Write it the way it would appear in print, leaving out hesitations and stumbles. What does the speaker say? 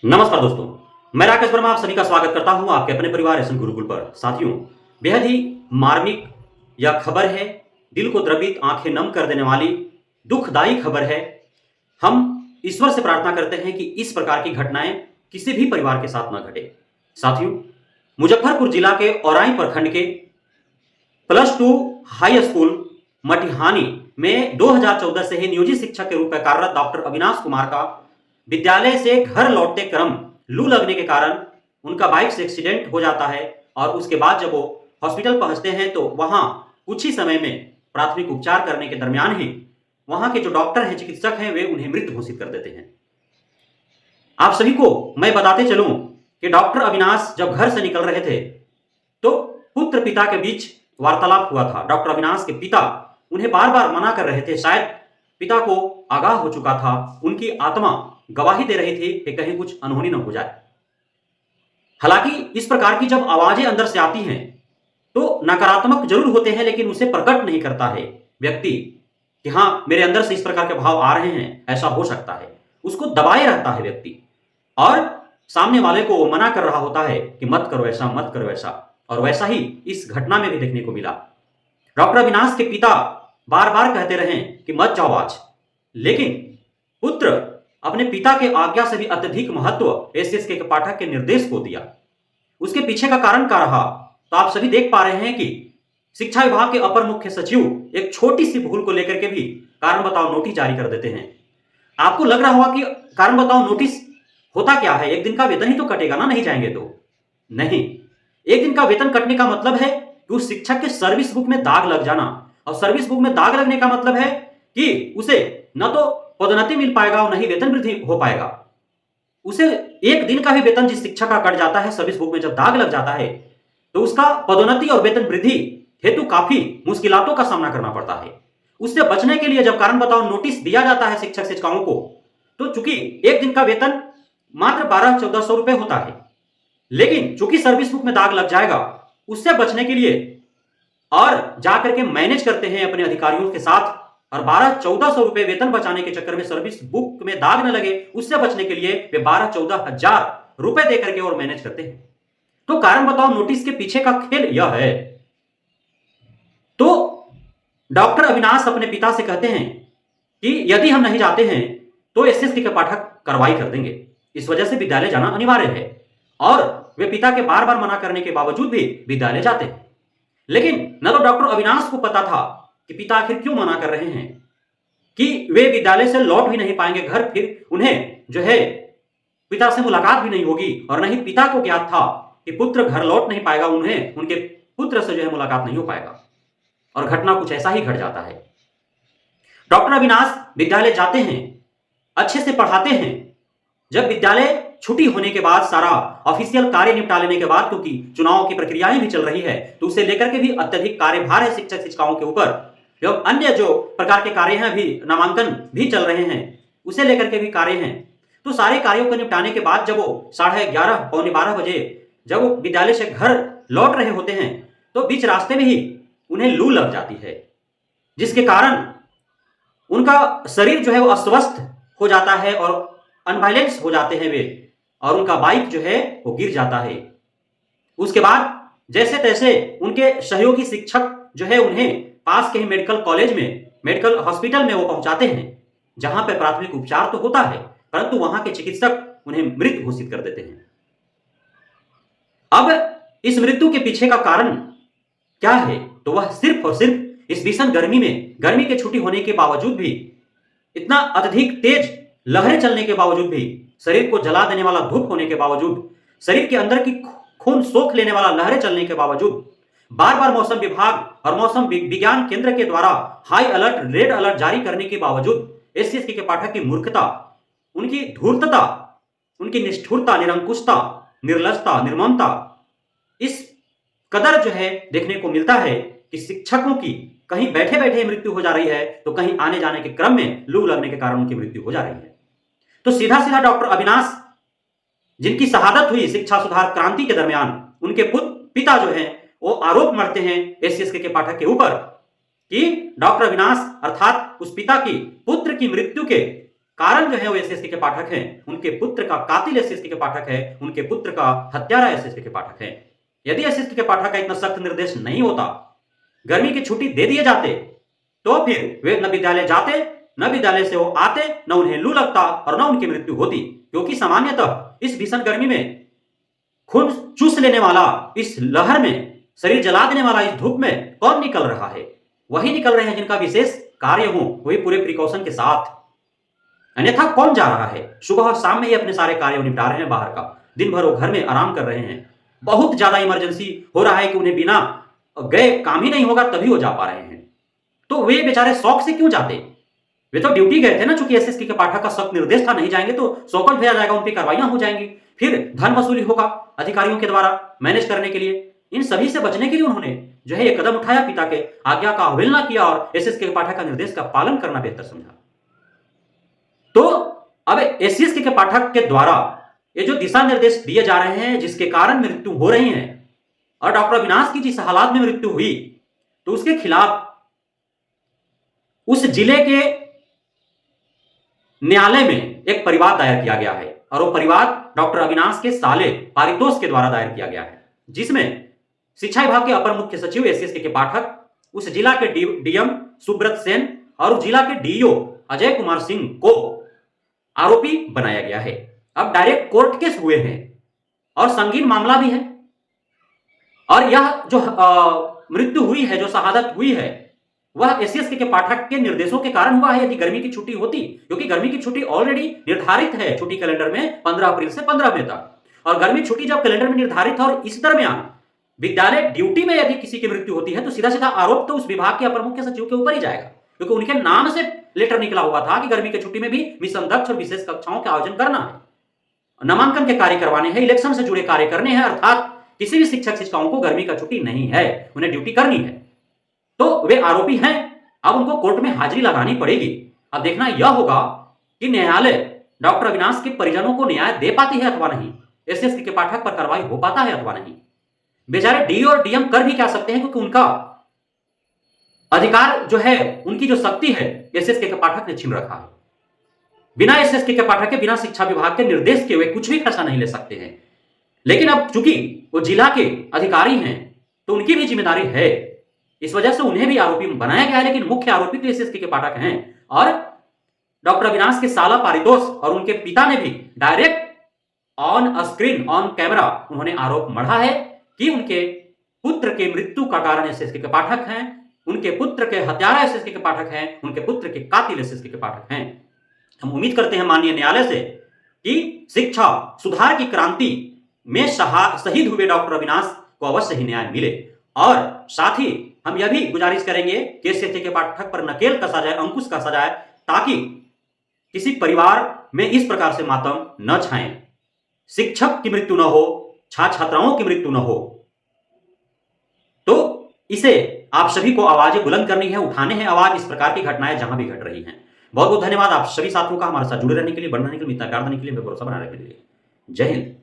नमस्कार दोस्तों, मैं राकेश वर्मा आप सभी का स्वागत करता हूं आपके अपने परिवार एसएन गुरुकुल पर। साथियों, बेहद ही मार्मिक यह खबर है, दिल को द्रवित, आंखें नम कर देने वाली दुखदायी खबर है। हम ईश्वर से प्रार्थना करते हैं कि इस प्रकार की घटनाएं किसी भी परिवार के साथ न घटे। साथियों, मुजफ्फरपुर जिला के औराई प्रखंड के +2 हाई स्कूल मटिहानी में 2014 से ही नियोजित शिक्षक के रूप में कार्यरत डॉक्टर अविनाश कुमार का विद्यालय से घर लौटते क्रम लू लगने के कारण उनका बाइक से एक्सीडेंट हो जाता है और उसके बाद जब वो हॉस्पिटल पहुंचते हैं तो वहां कुछ ही समय में प्राथमिक उपचार करने के दरमियान ही वहां के जो डॉक्टर हैं, चिकित्सक हैं, वे उन्हें मृत घोषित कर देते हैं। आप सभी को मैं बताते चलूं कि डॉक्टर अविनाश जब घर से निकल रहे थे तो पुत्र पिता के बीच वार्तालाप हुआ था। डॉक्टर अविनाश के पिता उन्हें बार बार मना कर रहे थे, शायद पिता को आगाह हो चुका था, उनकी आत्मा गवाही दे रही थी कि कहीं कुछ अनहोनी न हो जाए। हालांकि इस प्रकार की जब आवाजें अंदर से आती हैं तो नकारात्मक जरूर होते हैं, लेकिन उसे प्रकट नहीं करता है व्यक्ति कि हाँ, मेरे अंदर से इस प्रकार के भाव आ रहे हैं, ऐसा हो सकता है। उसको दबाए रहता है व्यक्ति और सामने वाले को मना कर रहा होता है कि मत करो ऐसा, मत करो ऐसा। और वैसा ही इस घटना में भी देखने को मिला। डॉक्टर अविनाश के पिता बार बार कहते रहे कि मत जाओ आज, लेकिन पुत्र अपने पिता के आज्ञा से भी अत्यधिक महत्व एसएसके के पाठक के निर्देश को दिया। उसके पीछे का कारण क्या रहा तो आप सभी देख पा रहे हैं कि शिक्षा विभाग के अपर मुख्य सचिव एक छोटी सी भूल को लेकर के भी कारण बताओ नोटिस जारी कर देते हैं। आपको लग रहा होगा कि कारण बताओ नोटिस होता क्या है, एक दिन का वेतन ही तो कटेगा ना, नहीं जाएंगे तो। नहीं, एक दिन का वेतन कटने का मतलब है कि उस शिक्षक के सर्विस बुक में दाग लग जाना, और सर्विस बुक में दाग लगने का मतलब है कि उसे न तो पदोन्नति मिल पाएगा और न ही वेतन वृद्धि हो पाएगा। उसे एक दिन का भी वेतन जिस शिक्षक का कट जाता है, सर्विस बुक में जब दाग लग जाता है तो उसका पदोन्नति और वेतन वृद्धि हेतु काफी मुश्किलातों का सामना करना पड़ता है। उससे बचने के लिए जब कारण बताओ नोटिस दिया जाता है शिक्षक शिक्षिकाओं को, तो चूंकि एक दिन का वेतन मात्र 1200-1400 रुपए होता है, लेकिन चूंकि सर्विस बुक में दाग लग जाएगा, उससे बचने के लिए और जाकर के मैनेज करते हैं अपने अधिकारियों के साथ, और 1200-1400 रुपए वेतन बचाने के चक्कर में सर्विस बुक में दाग न लगे, उससे बचने के लिए वे 12-14 हजार रुपए देकर के और मैनेज करते हैं। तो कारण बताओ नोटिस के पीछे का खेल यह है। तो डॉक्टर अविनाश अपने पिता से कहते हैं कि यदि हम नहीं जाते हैं तो एसएसके के पाठक कार्रवाई कर देंगे, इस वजह से विद्यालय जाना अनिवार्य है। और वे पिता के बार बार मना करने के बावजूद भी विद्यालय जाते हैं। लेकिन न तो डॉक्टर अविनाश को पता था कि पिता आखिर क्यों मना कर रहे हैं, कि वे विद्यालय से लौट भी नहीं पाएंगे घर, फिर उन्हें जो है पिता से मुलाकात भी नहीं होगी, और न ही पिता को ज्ञात था कि पुत्र घर लौट नहीं पाएगा, उन्हें उनके पुत्र से जो है मुलाकात नहीं हो पाएगा। और घटना कुछ ऐसा ही घट जाता है। डॉक्टर अविनाश विद्यालय जाते हैं, अच्छे से पढ़ाते हैं। जब विद्यालय छुट्टी होने के बाद सारा ऑफिशियल कार्य निपटा लेने के बाद, क्योंकि चुनाव की प्रक्रियाएं भी चल रही है, तो उसे लेकर के भी अत्यधिक कार्यभार है शिक्षक शिक्षिकाओं के ऊपर, एवं अन्य जो प्रकार के कार्य हैं, भी नामांकन भी चल रहे हैं, उसे लेकर के भी कार्य हैं। तो सारे कार्यों को निपटाने के बाद जब वो 11:30 पौने 12 बजे जब वो विद्यालय से घर लौट रहे होते हैं, तो बीच रास्ते में ही उन्हें लू लग जाती है, जिसके कारण उनका शरीर जो है वो अस्वस्थ हो जाता है और अनबैलेंस हो जाते हैं वे, और उनका बाइक जो है वो गिर जाता है। उसके बाद जैसे तैसे उनके सहयोगी शिक्षक जो है उन्हें पास के ही मेडिकल कॉलेज में, मेडिकल हॉस्पिटल में वो पहुंचाते हैं, जहां पर प्राथमिक उपचार तो होता है, परंतु वहां के चिकित्सक उन्हें मृत घोषित कर देते हैं। अब इस मृत्यु के पीछे का कारण क्या है, तो वह सिर्फ और सिर्फ इस भीषण गर्मी में, गर्मी के छुट्टी होने के बावजूद भी, इतना अत्यधिक तेज लहरें चलने के बावजूद भी, शरीर को जला देने वाला धूप होने के बावजूद, शरीर के अंदर की खून सोख लेने वाला लहरें चलने के बावजूद, बार बार मौसम विभाग और मौसम विज्ञान केंद्र के द्वारा हाई अलर्ट, रेड अलर्ट जारी करने के बावजूद एसएसके के पाठक की मूर्खता, उनकी धूर्तता, उनकी निष्ठुरता, निरंकुशता, निर्लजता, निर्ममता, इस कदर जो है देखने को मिलता है कि शिक्षकों की कहीं बैठे बैठे मृत्यु हो जा रही है, तो कहीं आने जाने के क्रम में लू लगने के कारण उनकी मृत्यु हो जा रही है। तो सीधा सीधा डॉक्टर अविनाश, जिनकी शहादत हुई शिक्षा सुधार क्रांति के दरमियान, उनके पिता जो हैं वो आरोप मढ़ते हैं एसएसके के पाठक के ऊपर कि डॉक्टर अविनाश अर्थात उस पिता की पुत्र की मृत्यु के कारण जो है वो एसएसके के पाठक हैं, उनके पुत्र का कातिल एसएसके के पाठक है, उनके पुत्र का हत्यारा एसएसके के पाठक है। यदि एसएसके के पाठक का इतना सख्त निर्देश नहीं होता, गर्मी की छुट्टी दे दिए जाते, तो फिर वे न विद्यालय जाते, न विद्यालय से वो आते, न उन्हें लू लगता और न उनकी मृत्यु होती। क्योंकि सामान्यतः इस भीषण गर्मी में खून चूस लेने वाला इस लहर में, शरीर जला देने वाला इस धूप में कौन निकल रहा है? वही निकल रहे हैं जिनका विशेष कार्य हो, वही पूरे प्रिकॉशन के साथ। अन्यथा कौन जा रहा है? सुबह और शाम में ही अपने सारे कार्य निपटा रहे हैं बाहर का, दिन भर वो घर में आराम कर रहे हैं। बहुत ज्यादा इमरजेंसी हो रहा है कि उन्हें बिना गए काम ही नहीं होगा, तभी वो जा पा रहे हैं। तो वे बेचारे शौक से क्यों जाते? वे तो ड्यूटी गए थे ना, चूंकि एसएसके के पाठक का सख्त निर्देश था, नहीं जाएंगे तो सौकल भेजा जाएगा, उन पर कार्रवाइयां हो जाएंगी, फिर धन वसूली होगा अधिकारियों के द्वारा मैनेज करने के लिए। इन सभी से बचने के लिए उन्होंने जो है ये कदम उठाया, पिता के आज्ञा का अवहेलना किया और एसएसके के पाठक का निर्देश का पालन करना बेहतर समझा। तो अब एसएसके के पाठक के द्वारा ये जो दिशा निर्देश दिए जा रहे हैं, जिसके कारण मृत्यु हो रही है, और डॉक्टर अविनाश की जिस हालात में मृत्यु हुई, तो उसके खिलाफ उस जिले के न्यायालय में एक परिवाद दायर किया गया है, और वो परिवाद डॉक्टर अविनाश के साले पारितोष के द्वारा दायर किया गया है, जिसमें शिक्षा विभाग के अपर मुख्य सचिव एसएसके के पाठक, उस जिला के डीएम सुब्रत सेन और उस जिला के डीईओ अजय कुमार सिंह को आरोपी बनाया गया है। अब डायरेक्ट कोर्ट केस हुए हैं और संगीन मामला भी है, और यह जो मृत्यु हुई है, जो शहादत हुई है, वह एसएसके के पाठक के निर्देशों के कारण हुआ है। यदि गर्मी की छुट्टी होती, क्योंकि गर्मी की छुट्टी ऑलरेडी निर्धारित है छुट्टी कैलेंडर में 15 अप्रैल से 15 मई तक, और गर्मी छुट्टी जब कैलेंडर में निर्धारित है और इस दरमियान विद्यालय ड्यूटी में यदि किसी की मृत्यु होती है, तो सीधा सीधा आरोप तो उस विभाग के अपर मुख्य सचिव के ऊपर ही जाएगा, क्योंकि उनके नाम से लेटर निकला हुआ था कि गर्मी की छुट्टी में भी मिशन दक्ष और विशेष कक्षाओं का आयोजन करना है, नामांकन के कार्य करवाने हैं, इलेक्शन से जुड़े कार्य करने हैं, अर्थात किसी भी शिक्षक शिक्षिकाओं को गर्मी का छुट्टी नहीं है, उन्हें ड्यूटी करनी है। तो वे आरोपी हैं, अब उनको कोर्ट में हाजिरी लगानी पड़ेगी। अब देखना यह होगा कि न्यायालय डॉक्टर अविनाश के परिजनों को न्याय दे पाती है अथवा नहीं, एसएसके के पाठक पर कार्रवाई हो पाता है अथवा नहीं। बेचारे डी और डीएम कर भी क्या सकते हैं, क्योंकि उनका अधिकार जो है, उनकी जो शक्ति है, एसएसके के पाठक ने छीन रखा है। बिना एसएसके के पाठक के, बिना शिक्षा विभाग के निर्देश के वे कुछ भी फैसला नहीं ले सकते हैं। लेकिन अब चूंकि वो जिला के अधिकारी हैं, तो उनकी भी जिम्मेदारी है, इस वजह से उन्हें भी आरोपी बनाया गया है। लेकिन मुख्य आरोपी तो एसएसके के पाठक हैं, और डॉक्टर अविनाश के साला पारितोष और उनके पिता ने भी direct on screen, on camera उन्होंने आरोप मढ़ा है कि उनके पुत्र के मृत्यु का कारण एसएसके के पाठक हैं, उनके पुत्र के हत्यारा एसएसके के पाठक हैं, उनके पुत्र के कातिल एसएसके के पाठक हैं। हम उम्मीद करते हैं माननीय न्यायालय से कि शिक्षा सुधार की क्रांति में शहीद हुए डॉक्टर अविनाश को अवश्य ही न्याय मिले, और साथ ही हम यह भी गुजारिश करेंगे कि एसएसके के पाठक पर नकेल कसा जाए, अंकुश कसा जाए, ताकि किसी परिवार में इस प्रकार से मातम न छाए, शिक्षक की मृत्यु न हो, छात्राओं की मृत्यु न हो। तो इसे आप सभी को आवाजें बुलंद करनी है, उठाने हैं आवाज, इस प्रकार की घटनाएं जहां भी घट रही हैं। बहुत बहुत धन्यवाद आप सभी साथियों का हमारे साथ जुड़े रहने के लिए, बने रहने के लिए, इतना प्यार देने के लिए, भरोसा बनाने के लिए। जय हिंद।